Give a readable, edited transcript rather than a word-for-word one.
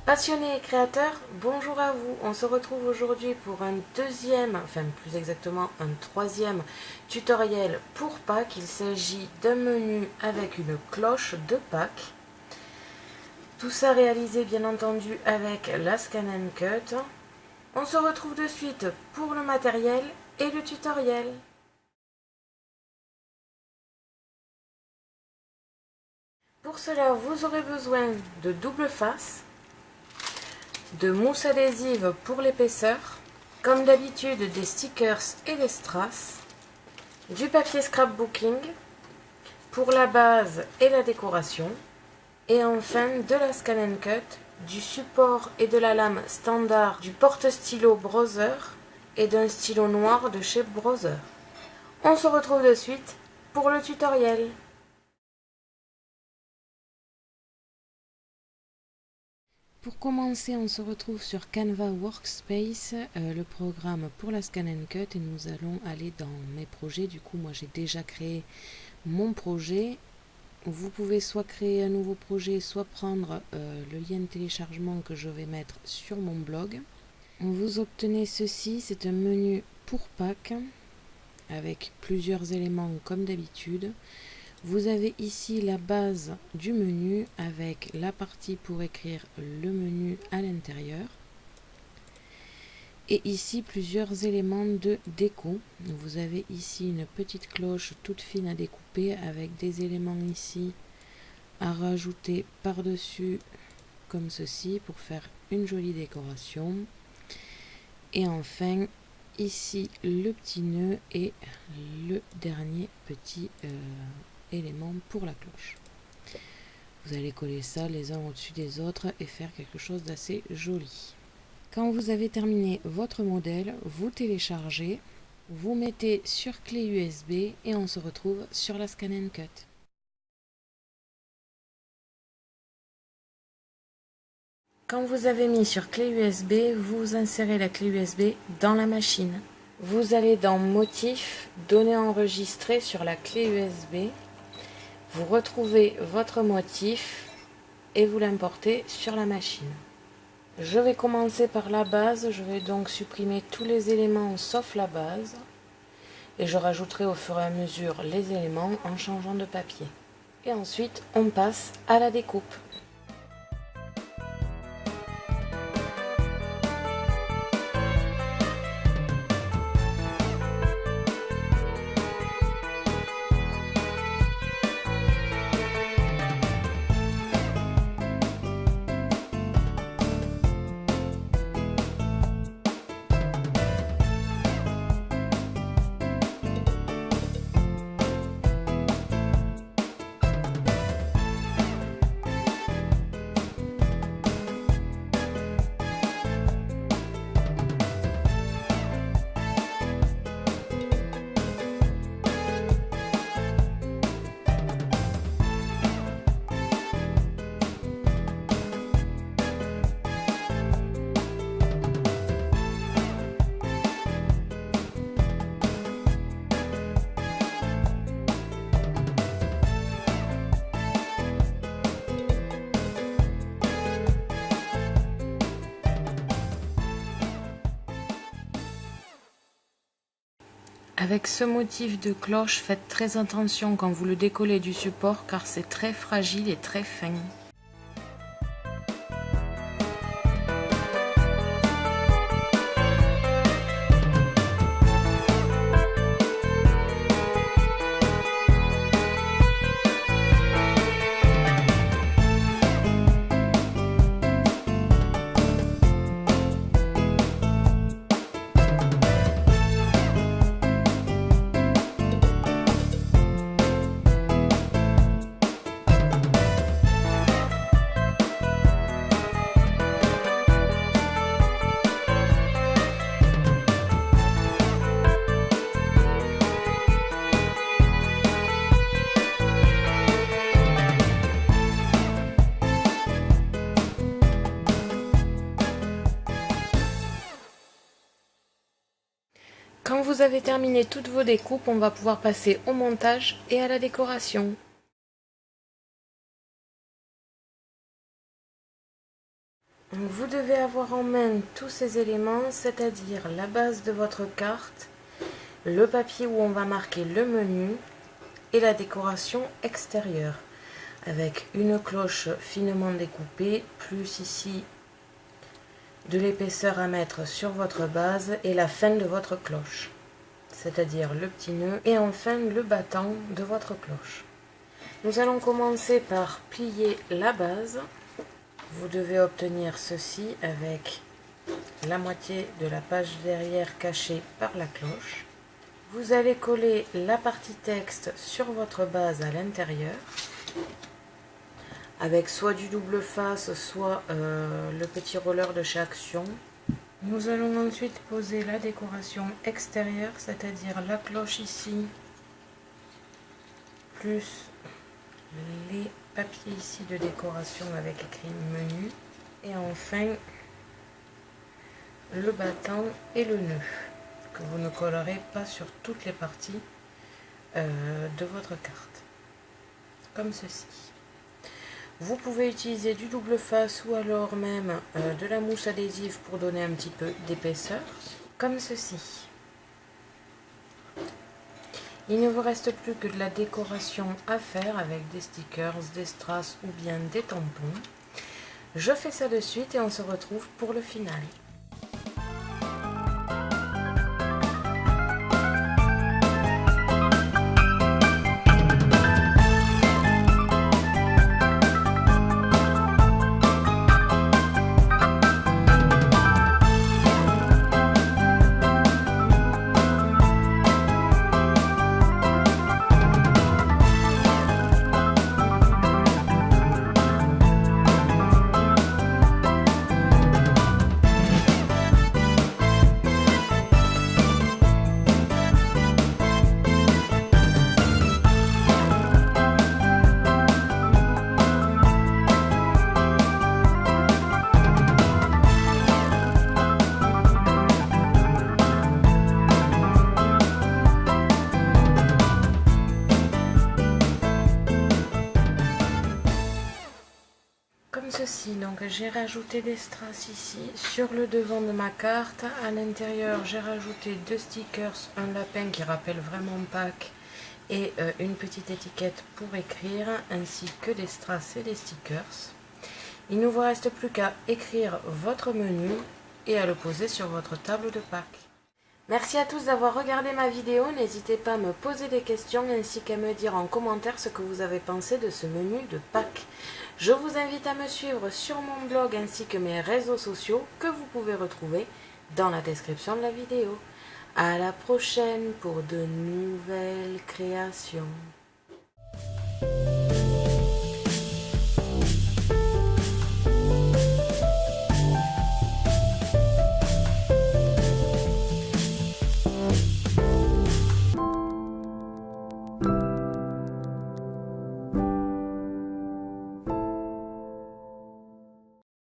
Passionnés et créateurs, bonjour à vous. On se retrouve aujourd'hui pour un deuxième, enfin plus exactement un troisième tutoriel pour Pâques. Il s'agit d'un menu avec une cloche de Pâques. Tout ça réalisé bien entendu avec la Scan & Cut. On se retrouve de suite pour le matériel et le tutoriel. Pour cela, vous aurez besoin de double face, de mousse adhésive pour l'épaisseur, comme d'habitude des stickers et des strass, du papier scrapbooking pour la base et la décoration, et enfin de la Scan & Cut, du support et de la lame standard du porte-stylo Brother et d'un stylo noir de chez Brother. On se retrouve de suite pour le tutoriel. Pour commencer, on se retrouve sur Canva Workspace, le programme pour la Scan & Cut, et nous allons aller dans mes projets. Du coup, moi j'ai déjà créé mon projet. Vous pouvez soit créer un nouveau projet, soit prendre le lien de téléchargement que je vais mettre sur mon blog. Vous obtenez ceci, c'est un menu pour Pâques avec plusieurs éléments comme d'habitude. Vous avez ici la base du menu avec la partie pour écrire le menu à l'intérieur. Et ici plusieurs éléments de déco. Vous avez ici une petite cloche toute fine à découper avec des éléments ici à rajouter par-dessus comme ceci pour faire une jolie décoration. Et enfin ici le petit nœud et le dernier petit élément pour la cloche. Vous allez coller ça les uns au-dessus des autres et faire quelque chose d'assez joli. Quand vous avez terminé votre modèle, vous téléchargez, vous mettez sur clé USB et on se retrouve sur la Scan & Cut. Quand vous avez mis sur clé USB, vous insérez la clé USB dans la machine. Vous allez dans Motifs, Données enregistrées sur la clé USB. Vous retrouvez votre motif et vous l'importez sur la machine. Je vais commencer par la base, je vais donc supprimer tous les éléments sauf la base et je rajouterai au fur et à mesure les éléments en changeant de papier. Et ensuite on passe à la découpe. Avec ce motif de cloche, faites très attention quand vous le décollez du support car c'est très fragile et très fin. Quand vous avez terminé toutes vos découpes, on va pouvoir passer au montage et à la décoration. Vous devez avoir en main tous ces éléments, c'est-à-dire la base de votre carte, le papier où on va marquer le menu et la décoration extérieure, avec une cloche finement découpée, plus ici de l'épaisseur à mettre sur votre base et la fin de votre cloche, c'est-à-dire le petit nœud et enfin le battant de votre cloche. Nous allons commencer par plier la base. Vous devez obtenir ceci avec la moitié de la page derrière cachée par la cloche. Vous allez coller la partie texte sur votre base à l'intérieur avec soit du double face, soit le petit roller de chez Action. Nous allons ensuite poser la décoration extérieure, c'est-à-dire la cloche ici, plus les papiers ici de décoration avec écrit menu, et enfin le battant et le nœud, que vous ne collerez pas sur toutes les parties de votre carte, comme ceci. Vous pouvez utiliser du double face ou alors même de la mousse adhésive pour donner un petit peu d'épaisseur, comme ceci. Il ne vous reste plus que de la décoration à faire avec des stickers, des strass ou bien des tampons. Je fais ça de suite et on se retrouve pour le final. Comme ceci, donc j'ai rajouté des strass ici sur le devant de ma carte. À l'intérieur, j'ai rajouté deux stickers, un lapin qui rappelle vraiment Pâques et une petite étiquette pour écrire, ainsi que des strass et des stickers. Il ne vous reste plus qu'à écrire votre menu et à le poser sur votre table de Pâques. Merci à tous d'avoir regardé ma vidéo, n'hésitez pas à me poser des questions ainsi qu'à me dire en commentaire ce que vous avez pensé de ce menu de Pâques. Je vous invite à me suivre sur mon blog ainsi que mes réseaux sociaux que vous pouvez retrouver dans la description de la vidéo. À la prochaine pour de nouvelles créations.